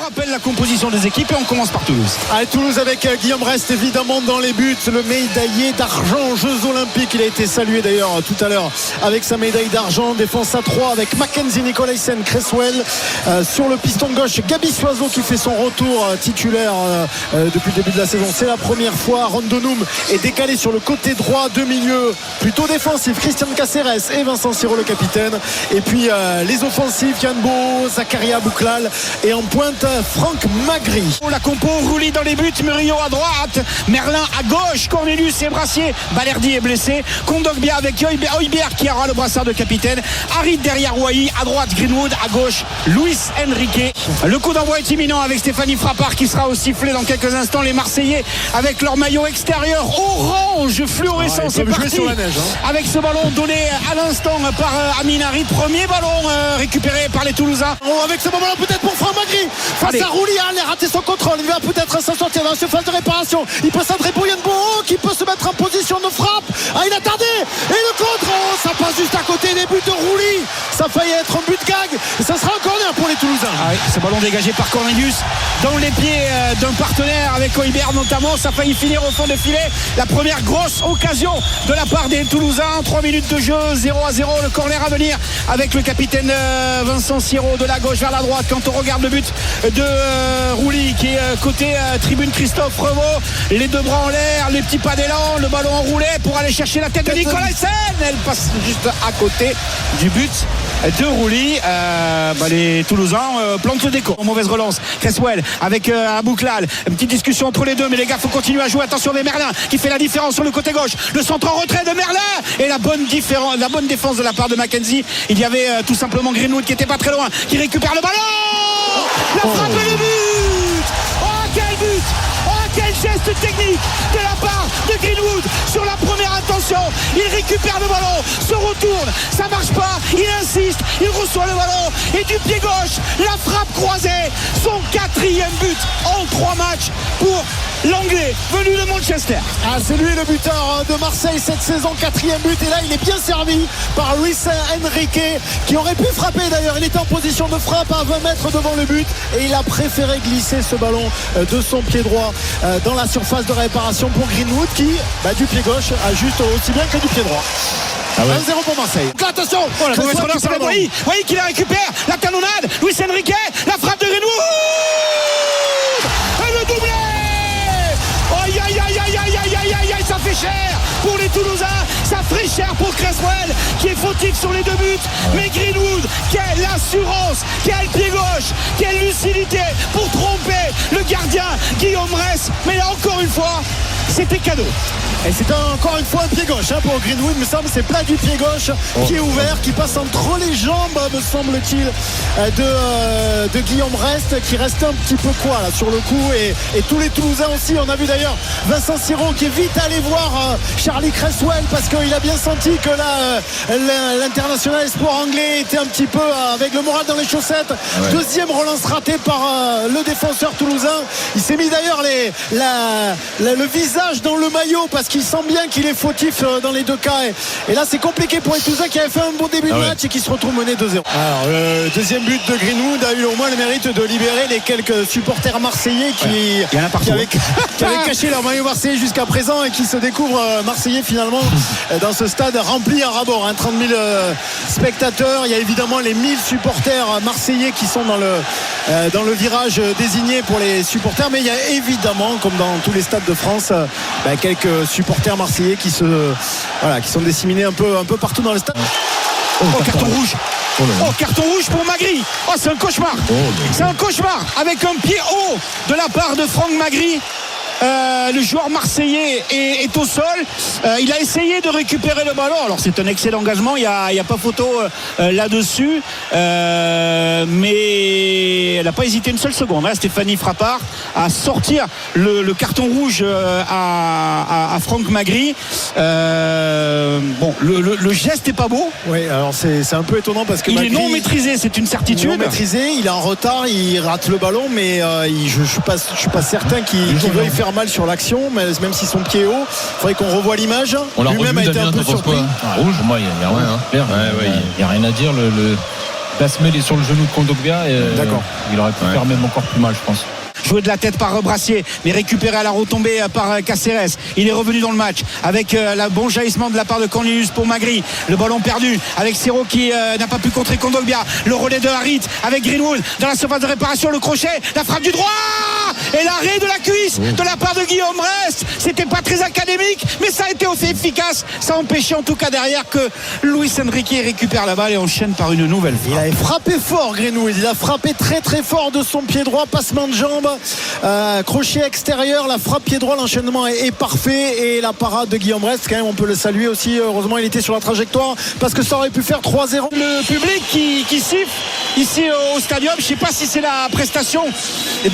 rappelle la composition des équipes et on commence par Toulouse. Toulouse avec Guillaume Rest évidemment dans les buts, le médaillé d'argent aux Jeux Olympiques. Il a été salué d'ailleurs tout à l'heure avec sa médaille d'argent. Défense à 3 avec Mackenzie Nicolaisen, Cresswell. Sur le piston gauche, Gabi Soiseau qui fait son retour titulaire depuis le début de la saison. C'est la première fois. Rondonum est décalé sur le côté droit, de milieu plutôt défensif, Christian Caceres et Vincent Siro le capitaine. Et puis les offensifs, Yann Beau, Zakaria Bouklal et en pointe Franck Magri. La compo Roulis dans les buts, Murillo à droite, Merlin à gauche, Cornelius et Brassier. Balerdi est blessé, Kondogbia avec Højbjerg qui aura le brassard de capitaine, Harit derrière Wai, à droite Greenwood, à gauche Luis Enrique. Le coup d'envoi est imminent avec Stéphanie Frappard qui sera au sifflet dans quelques instants. Les Marseillais avec leur maillot extérieur orange fluorescent, c'est parti sur la neige, avec ce ballon donné à l'instant par Amin Harit. Premier ballon récupéré par les Toulousains. Avec ce moment-là peut-être pour Franck Magri face à Roulian, il a raté son contrôle, il va peut-être s'en sortir dans la surface de réparation. Il peut centrer pour Yann Beau qui peut se mettre en position de frappe. Il a tardé et le contre, ça passe juste à côté des buts de Roulis. Ça a failli être un but gag et ça sera un corner pour les Toulousains. Ce ballon dégagé par Cornelius dans les pieds d'un partenaire avec Højbjerg notamment, ça a failli finir au fond de filet. La première grosse occasion de la part des Toulousains. 3 minutes de jeu, 0-0, le corner à venir avec le capitaine Vincent Siro de la gauche vers la droite. Quand on regarde le but de Roulis qui est côté tribune Christophe Revaux, les deux bras en l'air, les petits pas d'élan, le ballon enroulé pour aller chercher la tête de Nicolaisen. Elle passe juste à côté du but de Roulis. Les Toulousains plantent le décor. Mauvaise relance, Cresswell avec Abouklal, une petite discussion entre les deux, mais les gars faut continuer à jouer. Attention avec Merlin qui fait la différence sur le côté gauche, le centre en retrait de Merlin et la bonne défense de la part de Mackenzie. Il y avait tout simplement Greenwood qui était pas très loin, qui récupère le ballon, la frappe et le but. Quel but! Quel geste technique de la part de Greenwood sur la première intention. Il récupère le ballon, se retourne, ça marche pas, il insiste, il reçoit le ballon et du pied gauche, la frappe croisée, son 4e but en 3 matchs pour l'Anglais venu de Manchester. C'est lui le buteur de Marseille cette saison, 4e but, et là il est bien servi par Luis Enrique qui aurait pu frapper d'ailleurs. Il était en position de frappe à 20 mètres devant le but et il a préféré glisser ce ballon de son pied droit dans la surface de réparation pour Greenwood qui du pied gauche ajuste aussi bien que du pied droit. 1-0 pour Marseille. Attention, la mauvaise relance avec Wai qui la récupère, la canonnade, Luis Enrique, la frappe de Greenwood et le doublé. Aïe, ça fait cher pour les Toulousains, ça fait cher pour Cresswell qui est fautif sur les 2 buts. Mais Greenwood, quelle assurance, quel pied gauche, quelle lucidité pour tromper le gardien Guillaume Ress. Mais là encore une fois, c'était cadeau. Et c'est encore une fois un pied gauche pour Greenwood, me semble, c'est plat du pied gauche, pied ouvert qui passe entre les jambes, me semble-t-il, de Guillaume Rest, qui reste un petit peu là sur le coup, et tous les Toulousains aussi. On a vu d'ailleurs Vincent Siro qui est vite allé voir Charlie Cresswell parce qu'il a bien senti que là l'international espoir anglais était un petit peu avec le moral dans les chaussettes. Deuxième relance ratée par le défenseur toulousain. Il s'est mis d'ailleurs le visage dans le maillot parce qu'il sent bien qu'il est fautif dans les 2 cas, et là c'est compliqué pour les Toulousains qui avaient fait un bon début de match et qui se retrouvent menés 2-0. Alors le deuxième but de Greenwood a eu au moins le mérite de libérer les quelques supporters marseillais qui avaient caché leur maillot marseillais jusqu'à présent et qui se découvrent marseillais finalement dans ce stade rempli à ras-bord, 30 000 spectateurs. Il y a évidemment les 1000 supporters marseillais qui sont dans le virage désigné pour les supporters, mais il y a évidemment, comme dans tous les stades de France, quelques supporters marseillais qui sont disséminés un peu partout dans le stade. Carton rouge. Carton rouge pour Magri. C'est un cauchemar. C'est un cauchemar avec un pied haut de la part de Franck Magri. Le joueur marseillais est au sol. Il a essayé de récupérer le ballon. Alors c'est un excellent engagement, il n'y a pas photo là-dessus, mais elle n'a pas hésité une seule seconde, Stéphanie Frappard, à sortir le carton rouge à Franck Magri. Le geste n'est pas beau. Oui, alors c'est un peu étonnant parce que il est non maîtrisé, c'est une certitude. Non maîtrisé, il est en retard, il rate le ballon, mais je suis pas certain qu'il veuille faire mal sur l'action, mais même si son pied est haut, il faudrait qu'on revoie l'image. On l'a lui-même revu, a été un peu surpris. Rouge, pour moi, il n'y a rien. Il n'y a rien à dire. La semelle est sur le genou de Kondogbia et D'accord. il aurait pu faire même encore plus mal, je pense. Joué de la tête par Brassier, mais récupéré à la retombée par Caceres. Il est revenu dans le match avec le bon jaillissement de la part de Cornelius pour Magri. Le ballon perdu avec Siro qui n'a pas pu contrer Kondogbia. Le relais de Harit avec Greenwood dans la surface de réparation. Le crochet, la frappe du droit et l'arrêt de la cuisse de la part de Guillaume Rest. C'était pas très académique, mais ça a été aussi efficace. Ça a empêché en tout cas derrière que Luis Enrique récupère la balle et enchaîne par une nouvelle frappe. Il avait frappé fort, Greenwood. Il a frappé très très fort de son pied droit, passement de jambe. Crochet extérieur, la frappe pied droit, l'enchaînement est parfait et la parade de Guillaume Rest, quand même on peut le saluer aussi. Heureusement il était sur la trajectoire parce que ça aurait pu faire 3-0. Le public qui siffle ici au stadium, je ne sais pas si c'est la prestation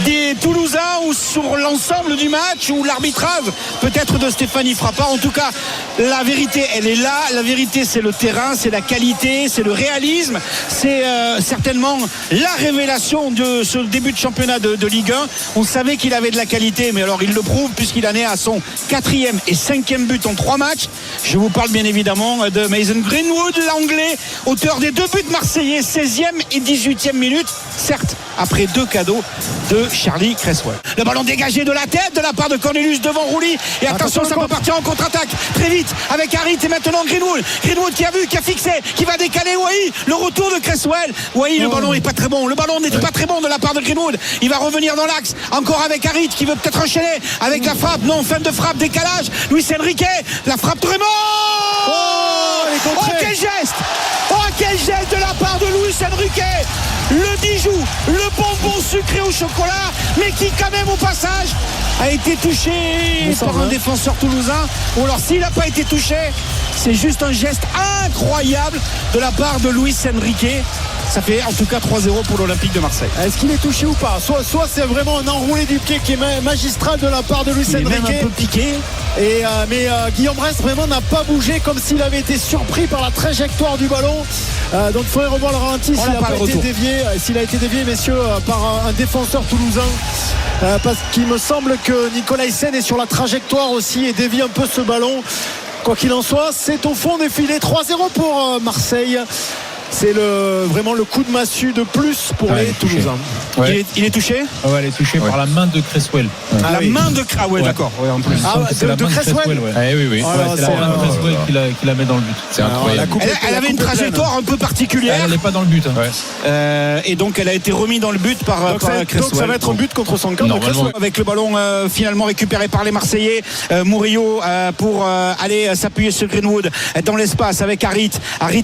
des Toulousains ou sur l'ensemble du match ou l'arbitrage peut-être de Stéphanie Frappard. En tout cas la vérité elle est là, la vérité c'est le terrain, c'est la qualité, c'est le réalisme, c'est certainement la révélation de ce début de championnat de Ligue 1. On savait qu'il avait de la qualité, mais alors il le prouve puisqu'il en est à son 4e et 5e but en 3 matchs. Je vous parle bien évidemment de Mason Greenwood, l'anglais, auteur des 2 buts marseillais, 16e et 18e minute, certes après 2 cadeaux de Charlie Cresswell. Le ballon dégagé de la tête de la part de Cornelius devant Rouli, et attention ça peut partir en contre-attaque très vite avec Harit et maintenant Greenwood qui a vu, qui a fixé, qui va décaler Wai, le retour de Cresswell. Wai, le ballon n'est pas très bon, le ballon n'était pas très bon de la part de Greenwood. Il va revenir dans l'axe, encore avec Harit qui veut peut-être enchaîner avec la frappe, non, fin de frappe, décalage, Luis Enrique, la frappe Trémont. Quel geste, quel geste de la part de Luis Enrique, le bijou, le bonbon sucré au chocolat, mais qui quand même au passage a été touché par un défenseur toulousain. Ou alors s'il n'a pas été touché, c'est juste un geste incroyable de la part de Luis Enrique. Ça fait en tout cas 3-0 pour l'Olympique de Marseille. Est-ce qu'il est touché ou pas? Soit c'est vraiment un enroulé du pied qui est magistral de la part de Luis Enrique. Il est même un peu piqué. Mais Guillaume Rest vraiment n'a pas bougé, comme s'il avait été surpris par la trajectoire du ballon. Donc il faudrait revoir le ralenti s'il a été dévié, messieurs, par un défenseur toulousain. Parce qu'il me semble que Nicolas Hyssen est sur la trajectoire aussi et dévie un peu ce ballon. Quoi qu'il en soit, c'est au fond des filets. 3-0 pour Marseille. C'est vraiment le coup de massue de plus pour les Toulousains. Ouais. Il est touché. Ouais, il est touché par la main de Cresswell. Main de d'accord. Ouais, en plus. De Cresswell. Oui. C'est la main de Cresswell qui la met dans le but. C'est incroyable. Elle avait une trajectoire un peu particulière. Elle n'est pas dans le but. Et donc elle a été remise dans le but par Cresswell. Donc ça va être un but contre son camp de Cresswell. Avec le ballon finalement récupéré par les Marseillais. Murillo pour aller s'appuyer sur Greenwood dans l'espace avec Harit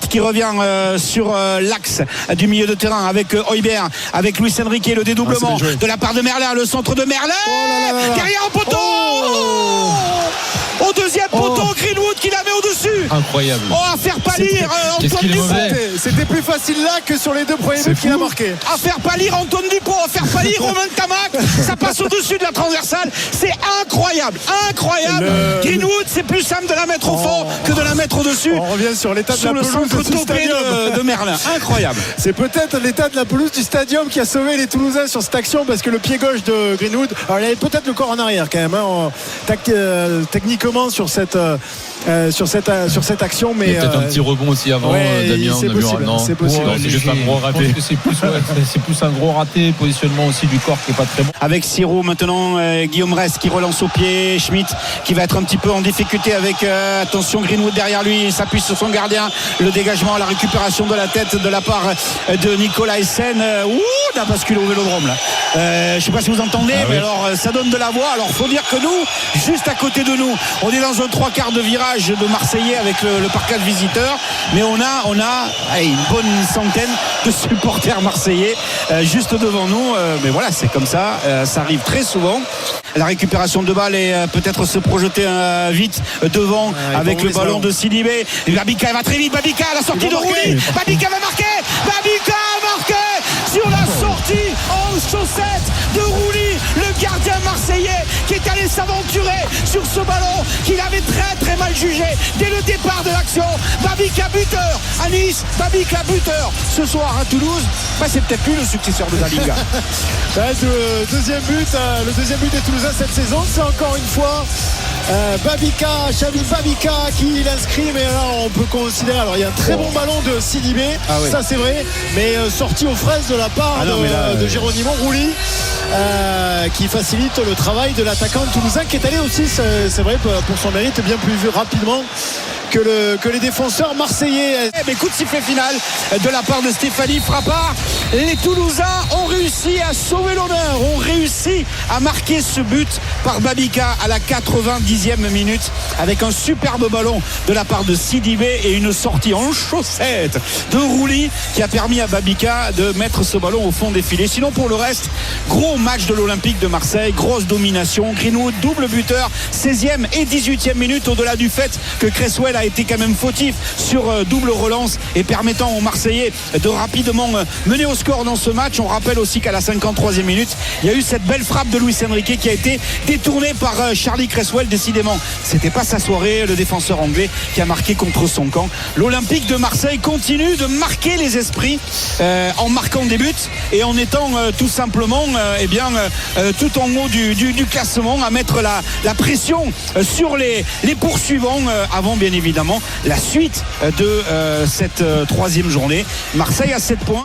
qui revient sur l'axe du milieu de terrain avec Højbjerg, avec Luis Enrique, le dédoublement de la part de Merlin, le centre de Merlin, derrière au poteau, au deuxième poteau, Greenwood qui la met au-dessus. Incroyable. À faire pâlir Antoine Dupont. C'était plus facile là que sur les 2 premiers buts qu'il a marqué. À faire pâlir Antoine Dupont, à faire pâlir Romain Tamac, ça passe au-dessus de la transversale. C'est incroyable. Greenwood, c'est plus simple de la mettre au fond que de la mettre au-dessus. On revient sur l'état de la pelouse centre topé de Merlin. Incroyable. C'est peut-être l'état de la pelouse du stadium qui a sauvé les Toulousains sur cette action, parce que le pied gauche de Greenwood, alors il avait peut-être le corps en arrière quand même, techniquement sur cette action, mais il y a peut-être un petit rebond aussi avant. Damien, c'est possible. C'est possible. C'est juste un gros raté. Je pense que c'est plus un gros raté. Positionnement aussi du corps qui est pas très bon. Avec Siro maintenant, Guillaume Rest qui relance au pied, Schmitt qui va être un petit peu en difficulté avec attention Greenwood derrière lui, il s'appuie sur son gardien, le dégagement, la récupération de la tête de la part de Nicolas Hyssen. On a basculé au Vélodrome là. Je sais pas si vous entendez, mais alors ça donne de la voix. Alors faut dire que nous, juste à côté de nous, on est dans un 3/4 de virage de Marseillais avec le parcage visiteur, mais on a une bonne centaine de supporters marseillais juste devant nous, mais voilà, c'est comme ça, ça arrive très souvent. La récupération de balle et peut-être se projeter vite devant avec le ballon de Sidibé. Babika va très vite, Babika à la sortie de Rouli, Babika va marquer, Babika a marqué sur la sortie en chaussette de Rouli, le gardien marseillais qui est allé s'aventurer sur ce ballon qu'il avait très très mal jugé dès le départ de l'action. Babika buteur à Nice, Babika buteur ce soir à Toulouse. C'est peut-être plus le successeur de Dalinga. Le deuxième but des Toulousains cette saison, c'est encore une fois Babika, Chabi Babika qui l'inscrit, mais là on peut considérer, alors il y a un très bon ballon de Sidibé, ça c'est vrai, mais sorti aux fraises de la part de Geronimo Rulli, qui facilite le travail de l'attaquant toulousain qui est allé aussi, c'est vrai, pour son mérite, bien plus rapidement que les défenseurs marseillais. Mais coup de sifflet final de la part de Stéphanie Frappard. Les Toulousains ont réussi à sauver l'honneur, ont réussi à marquer ce but par Babika à la 90e minute avec un superbe ballon de la part de Sidibé et une sortie en chaussette de Rulli qui a permis à Babika de mettre ce ballon au fond des filets. Sinon pour le reste, gros match de l'Olympique de Marseille, grosse domination. Greenwood double buteur, 16e et 18e minute, au-delà du fait que Cresswell a été quand même fautif sur double relance et permettant aux Marseillais de rapidement mener au score dans ce match. On rappelle aussi qu'à la 53e minute, il y a eu cette belle frappe de Luis Enrique qui a été détournée par Charlie Cresswell. Décidément, c'était pas sa soirée, le défenseur anglais qui a marqué contre son camp. L'Olympique de Marseille continue de marquer les esprits en marquant des buts et en étant tout simplement tout en haut du classement, à mettre la pression sur les poursuivants avant bien évidemment la suite de cette troisième journée. Marseille à 7 points.